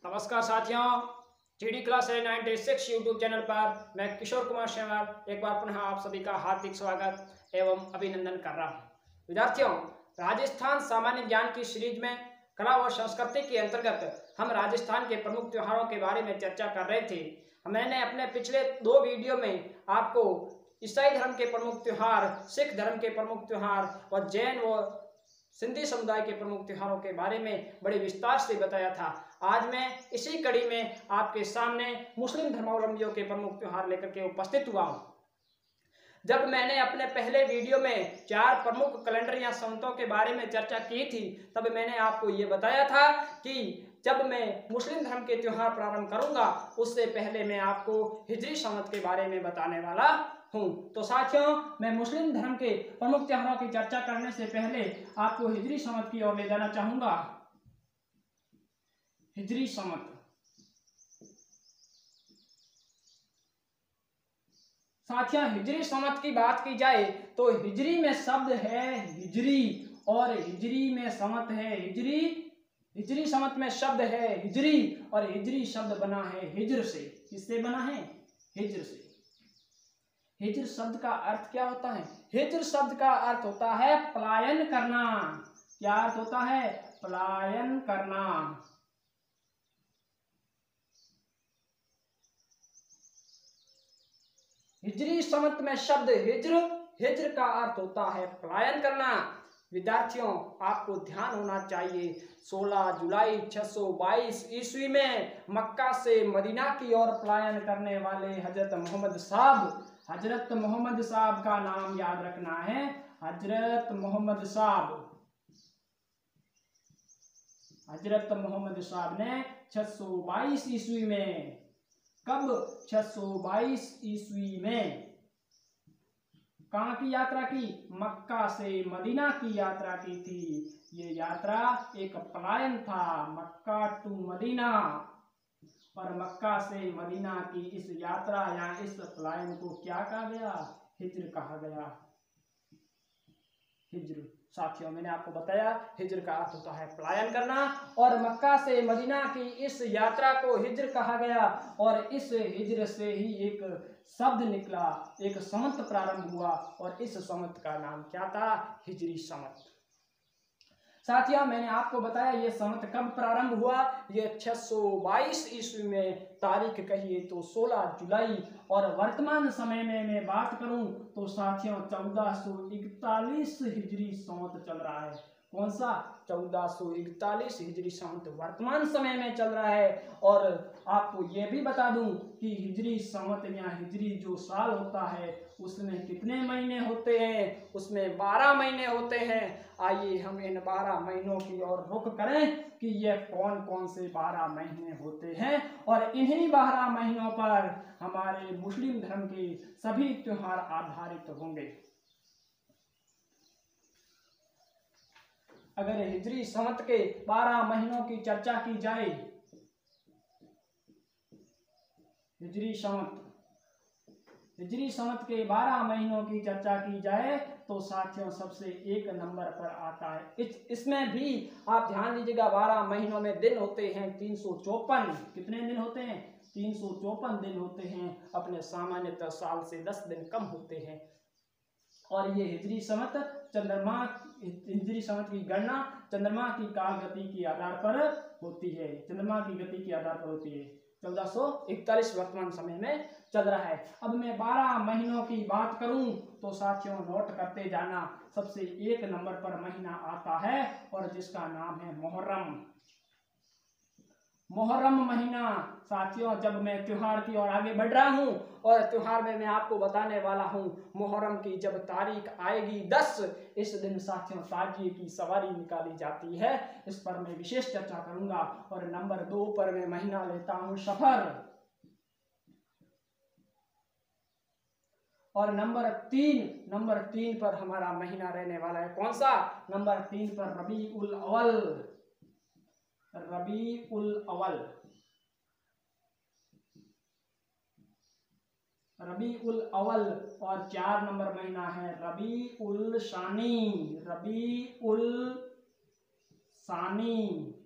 नमस्कार साथियों, GD class 96 YouTube channel पर मैं किशोर कुमार शेवाल एक बार पुनः आप सभी का हार्दिक स्वागत एवं अभिनंदन कर रहा हूँ। विद्यार्थियों, राजस्थान सामान्य ज्ञान की सीरीज में कला व संस्कृति के अंतर्गत हम राजस्थान के प्रमुख त्योहारों के बारे में चर्चा कर रहे थे। मैंने अपने पिछले 2 वीडियो में आपको ईसाई धर्म के प्रमुख त्योहार, सिख धर्म के प्रमुख त्योहार और जैन व सिंधी समुदाय के प्रमुख त्योहारों के बारे में बड़े विस्तार से बताया था। आज मैं इसी कड़ी में आपके सामने मुस्लिम धर्मावलंबियों के प्रमुख त्योहार लेकर के उपस्थित हुआ हूँ। जब मैंने अपने पहले वीडियो में 4 प्रमुख कैलेंडर या संवतों के बारे में चर्चा की थी, तब मैंने आपको ये बताया था कि जब मैं मुस्लिम धर्म के त्योहार प्रारंभ करूंगा उससे पहले मैं आपको हिजरी संवत के बारे में बताने वाला हूं। तो साथियों, मैं मुस्लिम धर्म के प्रमुख त्योहारों की चर्चा करने से पहले आपको हिजरी संवत की ओर ले जाना चाहूंगा। हिजरी संवत, साथियों, हिजरी संवत की बात की जाए तो हिजरी में शब्द है हिजरी और हिजरी में संवत है हिजरी। हिजरी संवत में शब्द है हिजरी और हिजरी शब्द बना है हिज्र से। किससे बना है? हिज्र से। हिज्र शब्द का अर्थ क्या होता है? हिज्र शब्द का अर्थ होता है पलायन करना। क्या अर्थ होता है? पलायन करना। हिजरी संवत में शब्द हिज्र, हिज्र का अर्थ होता है पलायन करना। विद्यार्थियों, आपको ध्यान होना चाहिए 16 जुलाई 622 ईस्वी में मक्का से मदीना की ओर पलायन करने वाले हजरत मोहम्मद साहब का नाम याद रखना है। हजरत मोहम्मद साहब ने 622 ईस्वी में, कब? 622 ईस्वी में कहाँ की यात्रा की? मक्का से मदीना की यात्रा की थी। ये यात्रा एक पलायन था, मक्का टू मदीना। और मक्का से मदीना की इस यात्रा या इस पलायन को क्या कहा गया? हिज्र कहा गया। हिज्र। साथियों, मैंने आपको बताया हिज्र का अर्थ होता है पलायन करना और मक्का से मदीना की इस यात्रा को हिज्र कहा गया और इस हिज्र से ही एक शब्द निकला, एक संवत प्रारंभ हुआ और इस संवत का नाम क्या था? हिजरी संवत। साथियों, मैंने आपको बताया ये संवत कब प्रारंभ हुआ। ये 622 ईस्वी में, तारीख कहिए तो 16 जुलाई, और वर्तमान समय में मैं बात करूं तो साथियों 1441 हिजरी संवत चल रहा है। कौन सा? 1441 हिजरी संवत वर्तमान समय में चल रहा है। और आपको ये भी बता दूं कि हिजरी संवत या हिजरी जो साल होता है उसमें कितने महीने होते हैं? उसमें 12 महीने होते हैं। आइए हम इन 12 महीनों की ओर रुख करें कि ये कौन कौन से 12 महीने होते हैं और इन्हीं 12 महीनों पर हमारे मुस्लिम धर्म के सभी त्योहार आधारित होंगे। अगर हिजरी संवत के 12 महीनों की चर्चा की जाए, हिजरी संवत के 12 महीनों की चर्चा की जाए तो साथियों सबसे 1 नंबर पर आता है। इसमें भी आप ध्यान दीजिएगा, 12 महीनों में दिन होते हैं 354। कितने दिन होते हैं? 354 दिन होते हैं। अपने सामान्यतः साल से 10 दिन कम होते हैं। और ये हिजरी संवत हिजरी संवत की गणना चंद्रमा की काल गति के आधार पर होती है। चंद्रमा की गति के आधार पर होती है। 1441 वर्तमान समय में चल रहा है। अब मैं 12 महीनों की बात करूं तो साथियों नोट करते जाना, सबसे 1 नंबर पर महीना आता है और जिसका नाम है मुहर्रम। मुहर्रम महीना। साथियों, जब मैं त्योहार की ओर आगे बढ़ रहा हूं और त्योहार में मैं आपको बताने वाला हूं मुहर्रम की जब तारीख आएगी 10, इस दिन साथियों ताजिए की सवारी निकाली जाती है। इस पर मैं विशेष चर्चा करूंगा। और नंबर 2 पर मैं महीना लेता हूं सफर। और नंबर 3 पर हमारा महीना रहने वाला है कौन सा? नंबर 3 पर रबीउल अव्वल। और 4 नंबर महीना है रबीउल सानी।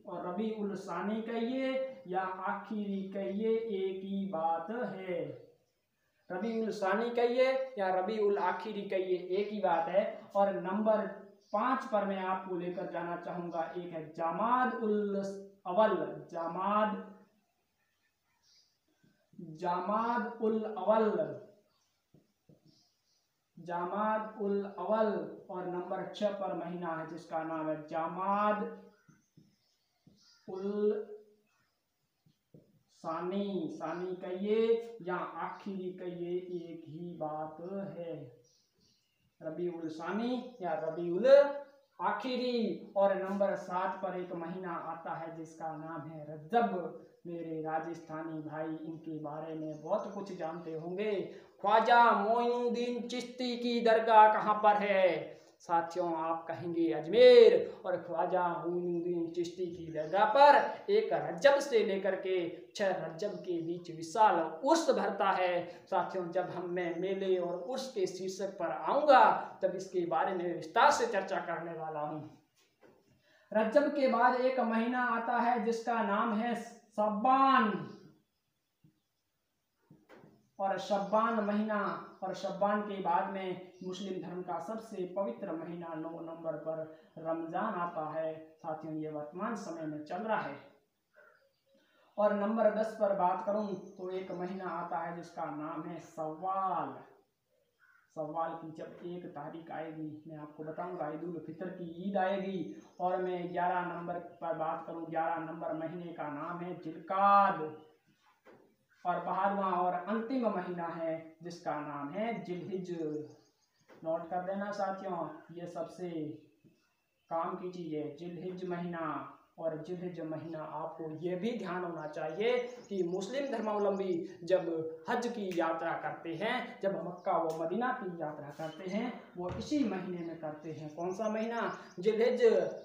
और रबीउल सानी कहिए या आखिरी कहिए, एक ही बात है। रबीउल सानी कहिए या रबीउल आखिरी कहिए, एक ही बात है। और नंबर 5 पर मैं आपको लेकर जाना चाहूंगा, एक है जामाद उल अवल। जामाद उल अवल और नंबर 6 पर महीना है जिसका नाम है जामाद उल सानी कहिए या आखिरी कहिए, एक ही बात है। रबीउल सानी या रबीउल आखिरी। और नंबर 7 पर एक महीना आता है जिसका नाम है रजब। मेरे राजस्थानी भाई इनके बारे में बहुत कुछ जानते होंगे। ख्वाजा मोइनुद्दीन चिश्ती की दरगाह कहाँ पर है? साथियों, आप कहेंगे अजमेर। और ख्वाजा मोइनुद्दीन चिश्ती की दरगाह पर एक रजब से लेकर के 6 रजब के बीच विशाल उर्स भरता है। साथियों, जब मैं मेले और उर्स के शीर्षक पर आऊंगा तब इसके बारे में विस्तार से चर्चा करने वाला हूं। रजब के बाद एक महीना आता है जिसका नाम है शब्बान। और शब्बान महीना और शब्बान के बाद में मुस्लिम धर्म का सबसे पवित्र महीना 9 नंबर पर रमजान आता है। साथियों, ये वर्तमान समय में चल रहा है। और नंबर 10 पर बात करूं तो एक महीना आता है जिसका नाम है सव्वाल। सव्वाल की जब 1 तारीख आएगी मैं आपको बताऊंगा, ईद उल फितर की ईद आएगी। और मैं 11 नंबर पर बात करूं, 11 नंबर महीने का नाम है जिलकाद। और 12वां और अंतिम महीना है जिसका नाम है जिलहिज। नोट कर देना साथियों, ये सबसे काम की चीज है, जिलहिज महीना। और जिलहिज महीना आपको ये भी ध्यान होना चाहिए कि मुस्लिम धर्मावलंबी जब हज की यात्रा करते हैं, जब मक्का व मदीना की यात्रा करते हैं, वो इसी महीने में करते हैं। कौन सा महीना? जिलहिज।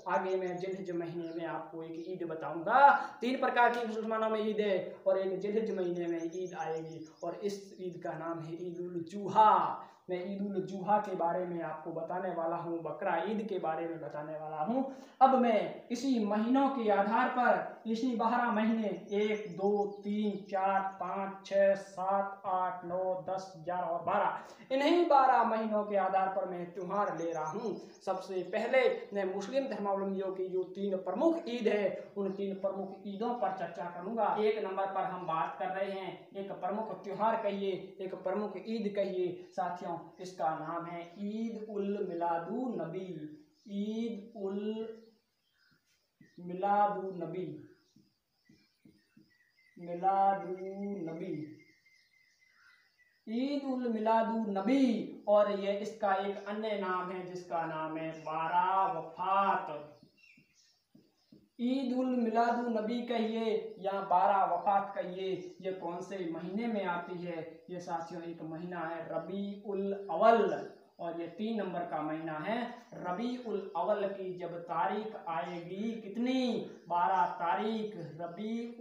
आगे मैं जिलहिज महीने में आपको एक ईद बताऊंगा। 3 प्रकार की मुसलमानों में ईद है और एक जिलहिज महीने में ईद आएगी और इस ईद का नाम है ईद उल जुहा। मैं ईद उल जुहा के बारे में आपको बताने वाला हूँ, बकरा ईद के बारे में बताने वाला हूँ। अब मैं इसी महीनों के आधार पर इसी 12 महीने 1 2 3 4 5 6 7 8 9 10 11 और 12 इन्हीं 12 महीनों के आधार पर मैं त्योहार ले रहा हूँ। सबसे पहले मैं मुस्लिम धर्मावलंबियों की जो 3 प्रमुख ईद है उन 3 प्रमुख ईदों पर चर्चा करूंगा। 1 नंबर पर हम बात कर रहे हैं, एक प्रमुख त्योहार कहिए, एक प्रमुख ईद कहिए। साथियों, इसका नाम है ईद उल मिलादुन नबी। ईद उल मिलादुन नबी। ईद उल मिलादुन नबी। और ये इसका एक अन्य नाम है जिसका नाम है 12 वफात। ईद उल मिलादुन नबी कहिए या 12 वफात कहिए, ये कौन से महीने में आती है? ये साथियों एक महीना है रबी उल अवल और ये 3 नंबर का महीना है। रबी उल अवल की जब तारीख आएगी, कितनी? 12 तारीख। रबी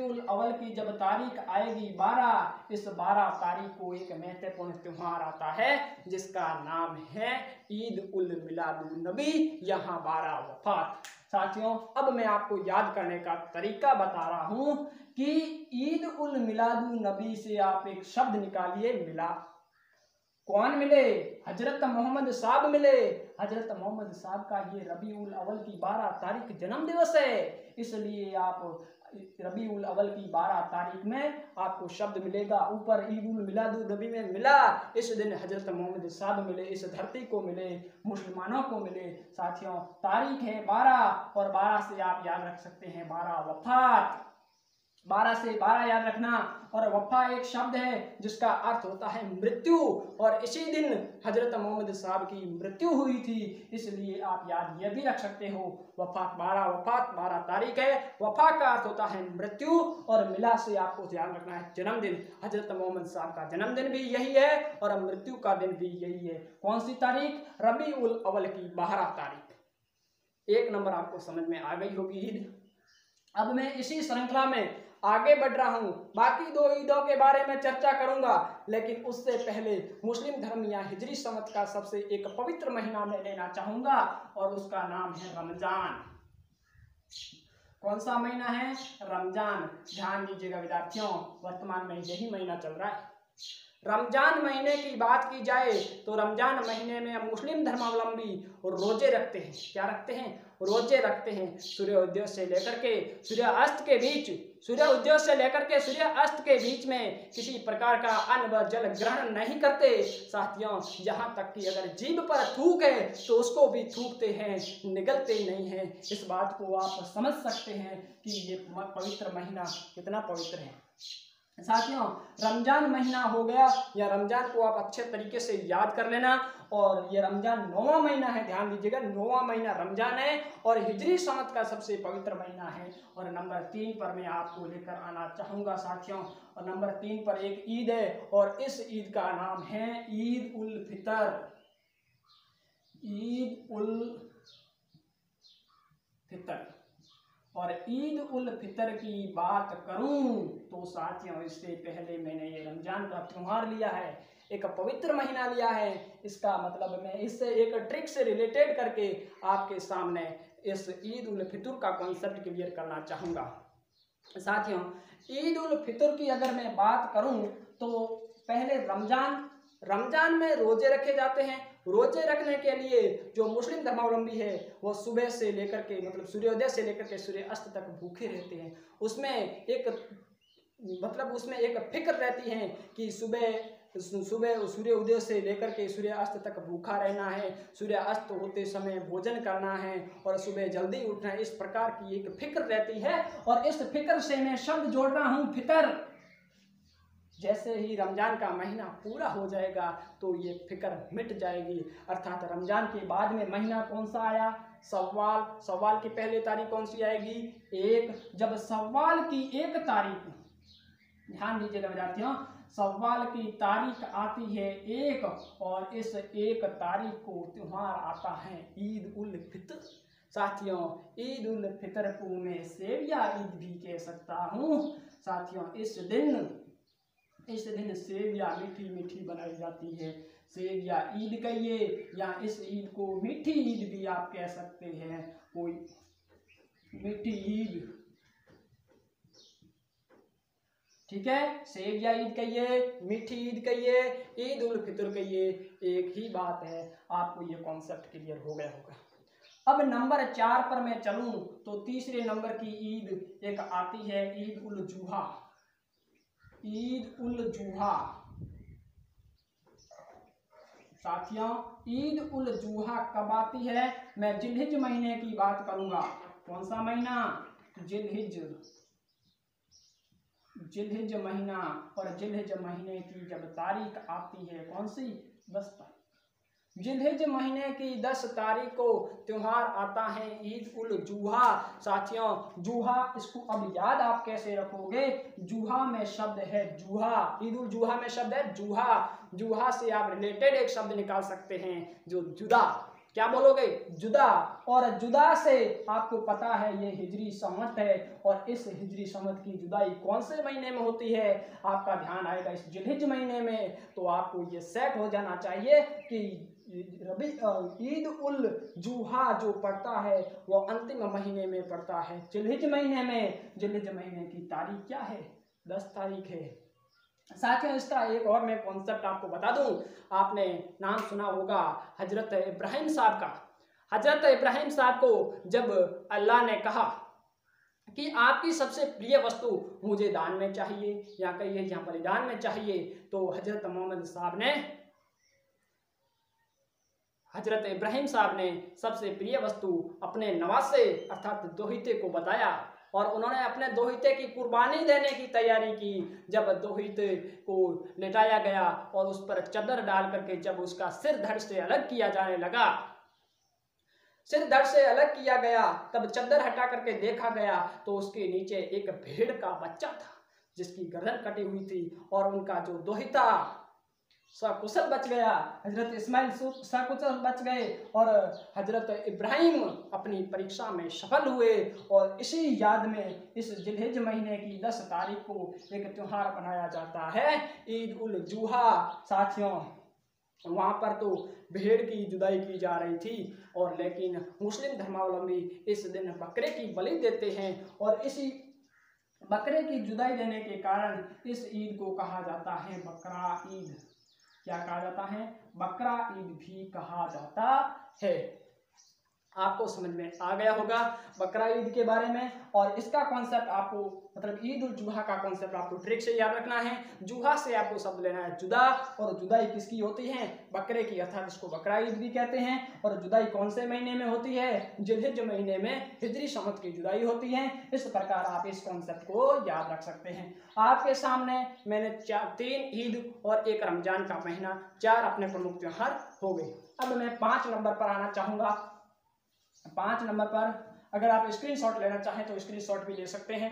उल अवल की जब तारीख आएगी 12, इस 12 तारीख को एक महत्वपूर्ण त्योहार आता है जिसका नाम है ईद उल मिलादुन नबी, यहाँ 12 वफात। साथियों, अब मैं आपको याद करने का तरीका बता रहा हूँ कि ईद उल मिलादुन नबी से आप एक शब्द निकालिए, मिला। कौन मिले? हजरत मोहम्मद साहब मिले। हजरत मोहम्मद साहब का ये रबी उल अवल की 12 तारीख जन्म दिवस है, इसलिए आप रबी उल अवल की 12 तारीख में आपको शब्द मिलेगा ऊपर ईद उल मिलादुन नबी में मिला। इस दिन हजरत मोहम्मद साहब मिले, इस धरती को मिले, मुसलमानों को मिले। साथियों, तारीख है 12 और 12 से आप याद रख सकते हैं 12 वफात। 12 से 12 याद रखना। और वफा एक शब्द है जिसका अर्थ होता है मृत्यु, और इसी दिन हजरत मोहम्मद साहब की मृत्यु हुई थी, इसलिए आप याद ये भी रख सकते हो वफात 12 तारीख है। वफा का अर्थ होता है मृत्यु और मिला से आपको ध्यान रखना है जन्मदिन। हजरत मोहम्मद साहब का जन्मदिन भी यही है और मृत्यु का दिन भी यही है। कौन सी तारीख? रबी उल अवल की 12 तारीख। 1 नंबर आपको समझ में आ गई होगी ईद। अब मैं इसी श्रृंखला में आगे बढ़ रहा हूं, बाकी 2 ईदों के बारे में चर्चा करूंगा, लेकिन उससे पहले मुस्लिम धर्म या हिजरी संवत का सबसे एक पवित्र महीना मैं लेना चाहूंगा और उसका नाम है रमजान। कौन सा महीना है? रमजान। ध्यान दीजिएगा विद्यार्थियों, वर्तमान में यही महीना चल रहा है। रमजान महीने की बात की जाए तो रमजान महीने में मुस्लिम धर्मावलंबी रोजे रखते हैं। क्या रखते हैं? रोजे रखते हैं। सूर्योदय से लेकर के सूर्यास्त के बीच, सूर्योदय से लेकर के सूर्यास्त के बीच में किसी प्रकार का अन्न व जल ग्रहण नहीं करते। साथियों, यहाँ तक कि अगर जीभ पर थूक है तो उसको भी थूकते हैं, निगलते नहीं हैं। इस बात को आप समझ सकते हैं कि ये पवित्र महीना कितना पवित्र है। साथियों, रमजान महीना हो गया, या रमजान को आप अच्छे तरीके से याद कर लेना। और ये रमजान 9वां महीना है, ध्यान दीजिएगा 9वां महीना रमजान है और हिजरी संवत का सबसे पवित्र महीना है। और नंबर 3 पर मैं आपको लेकर आना चाहूँगा साथियों, और नंबर 3 पर एक ईद है और इस ईद का नाम है ईद उल फितर। ईद उल फितर। और ईद उल फितर की बात करूं तो साथियों, इससे पहले मैंने ये रमजान का त्योहार लिया है, एक पवित्र महीना लिया है। इसका मतलब मैं इससे एक ट्रिक से रिलेटेड करके आपके सामने इस ईद उल फितर का कॉन्सेप्ट क्लियर करना चाहूँगा। साथियों, ईद उल फितर की अगर मैं बात करूं तो पहले रमजान में रोजे रखे जाते हैं। रोजे रखने के लिए जो मुस्लिम धर्मावलंबी है वो सुबह से लेकर के मतलब सूर्योदय से लेकर के सूर्यास्त तक भूखे रहते हैं। उसमें एक फिक्र रहती है कि सुबह सूर्योदय से लेकर के सूर्यास्त तक भूखा रहना है, सूर्यास्त होते समय भोजन करना है और सुबह जल्दी उठना है। इस प्रकार की एक फिक्र रहती है और इस फिक्र से मैं शब्द जोड़ रहा हूँ फितर। जैसे ही रमजान का महीना पूरा हो जाएगा तो ये फिक्र मिट जाएगी। अर्थात रमजान के बाद में महीना कौन सा आया? सव्वाल। सव्वाल की पहली तारीख कौन सी आएगी? 1। जब सव्वाल की 1 तारीख, ध्यान दीजिएगा विद्यार्थियों, सव्वाल की तारीख आती है 1 और इस 1 तारीख को त्योहार आता है ईद उल फितर। साथियों, ईद उल फितर को मैं सेविया ईद भी कह सकता हूँ। साथियों, इस दिन सेविया मीठी मीठी बनाई जाती है। सेविया ईद कहिए या इस ईद को मीठी ईद भी आप कह सकते हैं। कोई मीठी ईद, ठीक है, सेविया ईद कहिए, मीठी ईद कहिए, ईद उल फितर कहिए, एक ही बात है। आपको ये कॉन्सेप्ट क्लियर हो गया होगा। अब नंबर 4 पर मैं चलूं तो तीसरे नंबर की ईद एक आती है ईद उल जुहा। ईद उल जुहा। साथियों, ईद उल जुहा कब आती है? मैं जिलहिज महीने की बात करूंगा। कौन सा महीना? जिलहिज महीना। और जिलहिज महीने की जब तारीख आती है कौन सी? 10 तारीख। जिलहिज महीने की 10 तारीख को त्योहार आता है ईद उल जुहा। साथियों, जुहा, इसको अब याद आप कैसे रखोगे? जुहा में शब्द है जूहा। ईद उल जुहा में शब्द है जूहा। जूहा से आप रिलेटेड एक शब्द निकाल सकते हैं जो जुदा। क्या बोलोगे? जुदा। और जुदा से आपको पता है ये हिजरी संवत है और इस हिजरी संवत की जुदाई कौन से महीने में होती है? आपका ध्यान आएगा इस जिलहिज महीने में। तो आपको ये सेट हो जाना चाहिए कि ईद उल जुहा जो पड़ता है वो अंतिम महीने में पड़ता है, जिलहिज महीने में। जिलहिज महीने की तारीख क्या है? 10 तारीख है। साथियों, इसका एक और मैं कॉन्सेप्ट आपको बता दूं। आपने नाम सुना होगा हजरत इब्राहिम साहब का। हजरत इब्राहिम साहब को जब अल्लाह ने कहा कि आपकी सबसे प्रिय वस्तु मुझे दान में चाहिए या कहिए यहाँ बलिदान में चाहिए, तो हजरत मोहम्मद साहब ने, हजरत इब्राहिम साहब ने सबसे प्रिय वस्तु अपने नवासे अर्थात दोहिते को बताया और उन्होंने अपने दोहिते की कुर्बानी देने की तैयारी की। जब दोहिते को लेटाया गया और उस पर चादर डाल करके जब उसका सिर धड़ से अलग किया जाने लगा, सिर धड़ से अलग किया गया, तब चादर हटा करके देखा गया तो उसके नीचे एक भेड़ का बच्चा था जिसकी गर्दन कटी हुई थी और उनका जो दोहिता सकुशल बच गया। हजरत इस्माइल सकुशल बच गए और हजरत इब्राहिम अपनी परीक्षा में सफल हुए। और इसी याद में इस जिलहिज महीने की 10 तारीख को एक त्योहार मनाया जाता है ईद उल जुहा। साथियों, वहाँ पर तो भेड़ की जुदाई की जा रही थी, और लेकिन मुस्लिम धर्मावलंबी इस दिन बकरे की बलि देते हैं, और इसी बकरे की जुदाई देने के कारण इस ईद को कहा जाता है बकरा ईद। क्या कहा जाता है? बकरा ईद भी कहा जाता है। आपको समझ में आ गया होगा बकरा ईद के बारे में, और इसका कॉन्सेप्ट आपको मतलब ईद उल जुहा का कॉन्सेप्ट आपको ट्रिक से याद रखना है। जुहा से आपको शब्द लेना है जुदा, और जुदाई किसकी होती है? बकरे की, अर्थात इसको बकरा ईद भी कहते हैं। और जुदाई कौन से महीने में होती है? जिलहिज महीने में हिजरी संवत की जुदाई होती है। इस प्रकार आप इस कॉन्सेप्ट को याद रख सकते हैं। आपके सामने मैंने 3 ईद और 1 रमजान का महीना, 4 अपने प्रमुख त्योहार हो गए। अब मैं 5 नंबर पर आना चाहूंगा। 5 नंबर पर अगर आप स्क्रीनशॉट लेना चाहें तो स्क्रीनशॉट भी ले सकते हैं।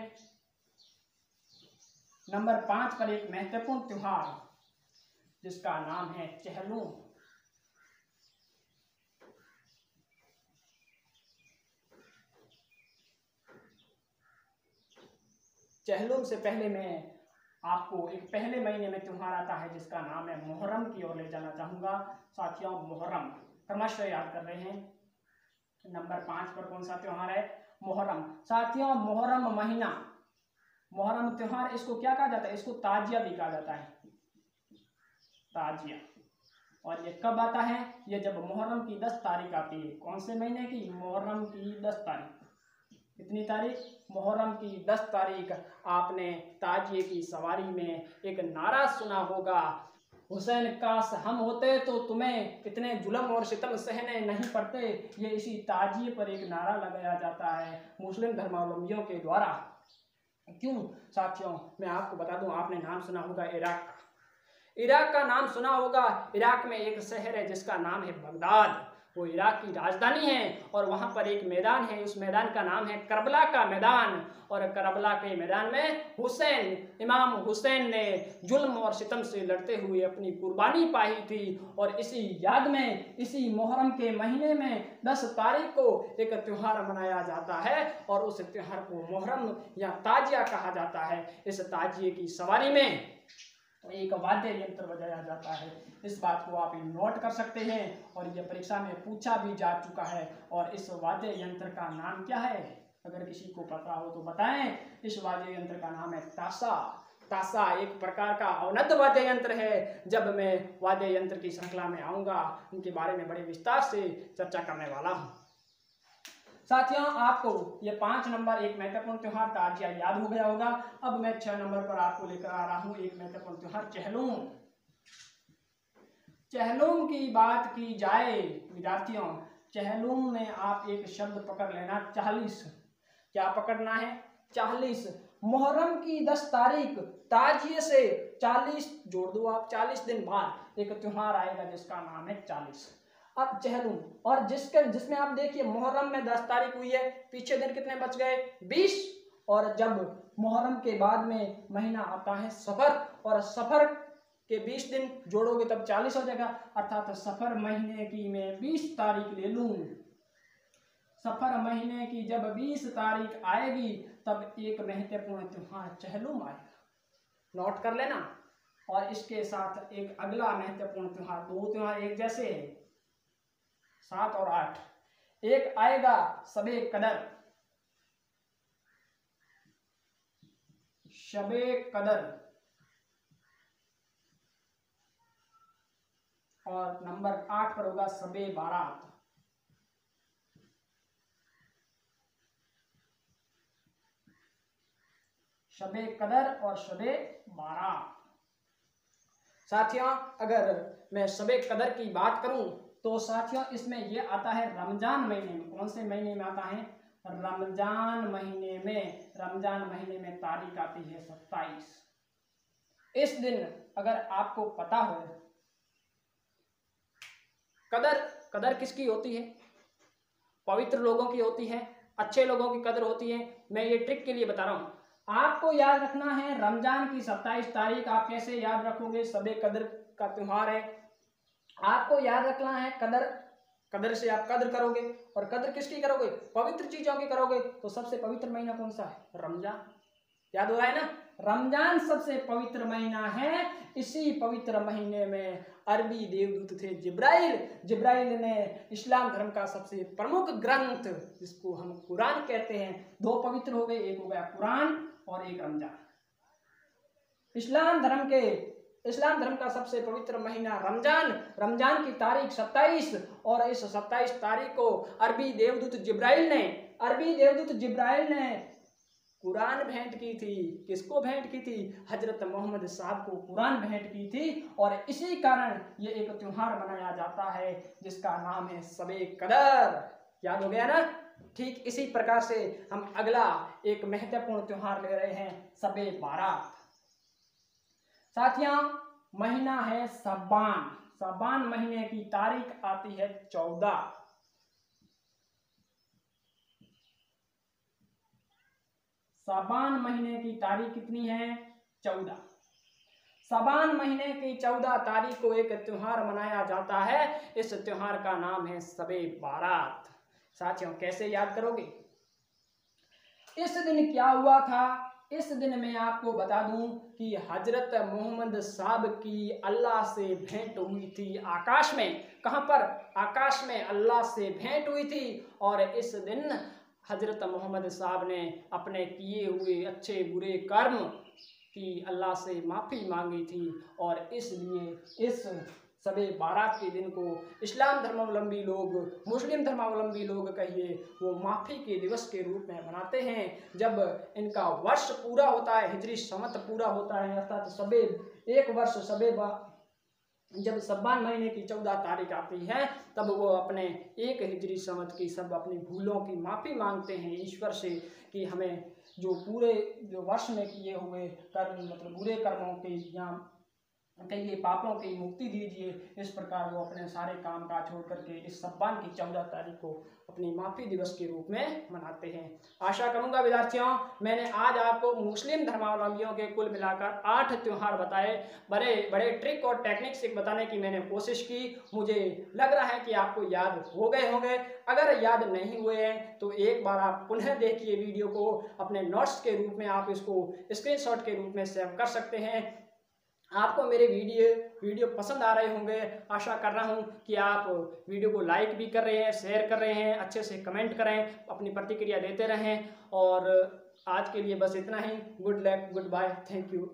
नंबर 5 पर एक महत्वपूर्ण त्योहार जिसका नाम है चहलूम। चहलूम से पहले मैं आपको एक पहले महीने में त्योहार आता है जिसका नाम है मुहर्रम की ओर ले जाना चाहूंगा। साथियों, मुहर्रम क्रमशः याद कर रहे हैं। नंबर 5 पर कौन सा त्योहार है? मुहर्रम। साथियों, मुहर्रम महीना, मुहर्रम त्योहार, इसको क्या कहा जाता है? इसको ताजिया भी कहा जाता है, ताजिया। और ये कब आता है? ये जब मुहर्रम की 10 तारीख आती है। कौन से महीने की? मुहर्रम की 10 तारीख। कितनी तारीख? मुहर्रम की 10 तारीख। आपने ताजिए की सवारी में एक नारा सुना होगा, हुसैन काश हम होते तो तुम्हें इतने जुल्म और सितम सहने नहीं पड़ते। ये इसी ताजिए पर एक नारा लगाया जाता है मुस्लिम धर्मावलंबियों के द्वारा। क्यों साथियों, मैं आपको बता दूं, आपने नाम सुना होगा इराक। इराक का नाम सुना होगा। इराक में एक शहर है जिसका नाम है बगदाद। वो इराक की राजधानी है, और वहां पर एक मैदान है, उस मैदान का नाम है करबला का मैदान। और करबला के मैदान में इमाम हुसैन ने जुल्म और सितम से लड़ते हुए अपनी कुर्बानी पाई थी। और इसी याद में इसी मुहर्रम के महीने में 10 तारीख को एक त्योहार मनाया जाता है, और उस त्योहार को मुहर्रम या ताजिया कहा जाता है। इस ताजिए की सवारी में एक वाद्य यंत्र बजाया जाता है। इस बात को आप नोट कर सकते हैं, और यह परीक्षा में पूछा भी जा चुका है। और इस वाद्य यंत्र का नाम क्या है? अगर किसी को पता हो तो बताएं। इस वाद्य यंत्र का नाम है ताशा। ताशा एक प्रकार का अवनद वाद्य यंत्र है। जब मैं वाद्य यंत्र की श्रृंखला में आऊंगा, उनके बारे में बड़े विस्तार से चर्चा करने वाला हूं। साथियों, आपको ये 5 नंबर एक महत्वपूर्ण त्योहार ताजिया याद हो गया होगा। अब मैं 6 नंबर पर आपको लेकर आ रहा हूं एक महत्वपूर्ण त्योहार चहलूम। चहलूम की बात की जाए विद्यार्थियों, चहलूम में आप एक शब्द पकड़ लेना, 40। क्या पकड़ना है? 40। मुहर्रम की 10 तारीख, ताजिए से 40 जोड़ दो आप, 40 दिन बाद एक त्योहार आएगा जिसका नाम है 40। अब चहलूम, और जिसमें आप देखिए मुहर्रम में 10 तारीख हुई है, पीछे दिन कितने बच गए? 20। और जब मुहर्रम के बाद में महीना आता है सफर, और सफर के 20 दिन जोड़ोगे तब 40 हो जाएगा। अर्थात सफर महीने की मैं 20 तारीख ले लूं। सफर महीने की जब 20 तारीख आएगी तब एक महत्वपूर्ण त्योहार चहलूम आएगा। नोट कर लेना। और इसके साथ एक अगला महत्वपूर्ण त्योहार, 2 त्योहार एक जैसे है, 7 और 8। एक आएगा शबे कदर। शबे कदर। और नंबर 8 पर होगा शबे बारात। शबे कदर और शबे बारात। साथियों, अगर मैं शबे कदर की बात करूं तो साथियों इसमें यह आता है रमजान महीने में। कौन से महीने में आता है? रमजान महीने में। रमजान महीने में तारीख आती है 27। इस दिन अगर आपको पता हो, कदर किसकी होती है? पवित्र लोगों की होती है, अच्छे लोगों की कदर होती है। मैं ये ट्रिक के लिए बता रहा हूं, आपको याद रखना है रमजान की 27 तारीख। आप कैसे याद रखोगे? शबे कदर का त्योहार है, आपको याद रखना है कदर से आप कदर करोगे। और कदर किसकी करोगे? पवित्र चीजों की करोगे। तो सबसे पवित्र महीना कौन सा है? रमजान। याद हो रहा है ना। रमजान सबसे पवित्र महीना है। इसी पवित्र महीने में अरबी देवदूत थे जिब्राइल। जिब्राइल ने इस्लाम धर्म का सबसे प्रमुख ग्रंथ, जिसको हम कुरान कहते हैं, दो पवित्र हो गए, एक हो गया कुरान और एक रमजान। इस्लाम धर्म का सबसे पवित्र महीना रमजान। रमजान की तारीख 27 और इस 27 तारीख को अरबी देवदूत जिब्राइल ने कुरान भेंट की थी। किसको भेंट की थी? हजरत मोहम्मद साहब को कुरान भेंट की थी। और इसी कारण ये एक त्योहार मनाया जाता है जिसका नाम है शबे कदर। याद हो गया ना। ठीक इसी प्रकार से हम अगला एक महत्वपूर्ण त्योहार ले रहे हैं, शबे बारात। साथियों, महीना है शबान। शबान महीने की तारीख आती है 14। शबान महीने की तारीख कितनी है? 14। शबान महीने की 14 तारीख को एक त्योहार मनाया जाता है। इस त्योहार का नाम है शबे बारात। साथियों, कैसे याद करोगे? इस दिन क्या हुआ था? इस दिन मैं आपको बता दूं कि हजरत मोहम्मद साहब की अल्लाह से भेंट हुई थी आकाश में। कहां पर? आकाश में अल्लाह से भेंट हुई थी। और इस दिन हजरत मोहम्मद साहब ने अपने किए हुए अच्छे बुरे कर्म की अल्लाह से माफ़ी मांगी थी। और इसलिए इस शबे बारात के दिन को इस्लाम धर्मावलंबी लोग, मुस्लिम धर्मावलंबी लोग कहिए, वो माफ़ी के दिवस के रूप में मनाते हैं। जब इनका वर्ष पूरा होता है, हिजरी संवत पूरा होता है, अर्थात एक वर्ष जब शबान महीने की 14 तारीख आती है, तब वो अपने एक हिजरी संवत की सब अपनी भूलों की माफ़ी मांगते हैं ईश्वर से कि हमें जो वर्ष में किए हुए कर्म, मतलब बुरे कर्मों के या कहिए पापों की मुक्ति दीजिए। इस प्रकार वो अपने सारे काम काज छोड़ करके इस शबान की 14 तारीख को अपनी माफ़ी दिवस के रूप में मनाते हैं। आशा करूंगा विद्यार्थियों, मैंने आज आपको मुस्लिम धर्मावलंबियों के कुल मिलाकर 8 त्योहार बताए। बड़े बड़े ट्रिक और टेक्निक से बताने की मैंने कोशिश की। मुझे लग रहा है कि आपको याद हो गए होंगे। अगर याद नहीं हुए हैं तो एक बार आप पुनः देखिए वीडियो को। अपने नोट्स के रूप में आप इसको स्क्रीनशॉट के रूप में सेव कर सकते हैं। आपको मेरे वीडियो पसंद आ रहे होंगे। आशा कर रहा हूं कि आप वीडियो को लाइक भी कर रहे हैं, शेयर कर रहे हैं, अच्छे से कमेंट करें, अपनी प्रतिक्रिया देते रहें। और आज के लिए बस इतना ही। Good luck, goodbye, thank you.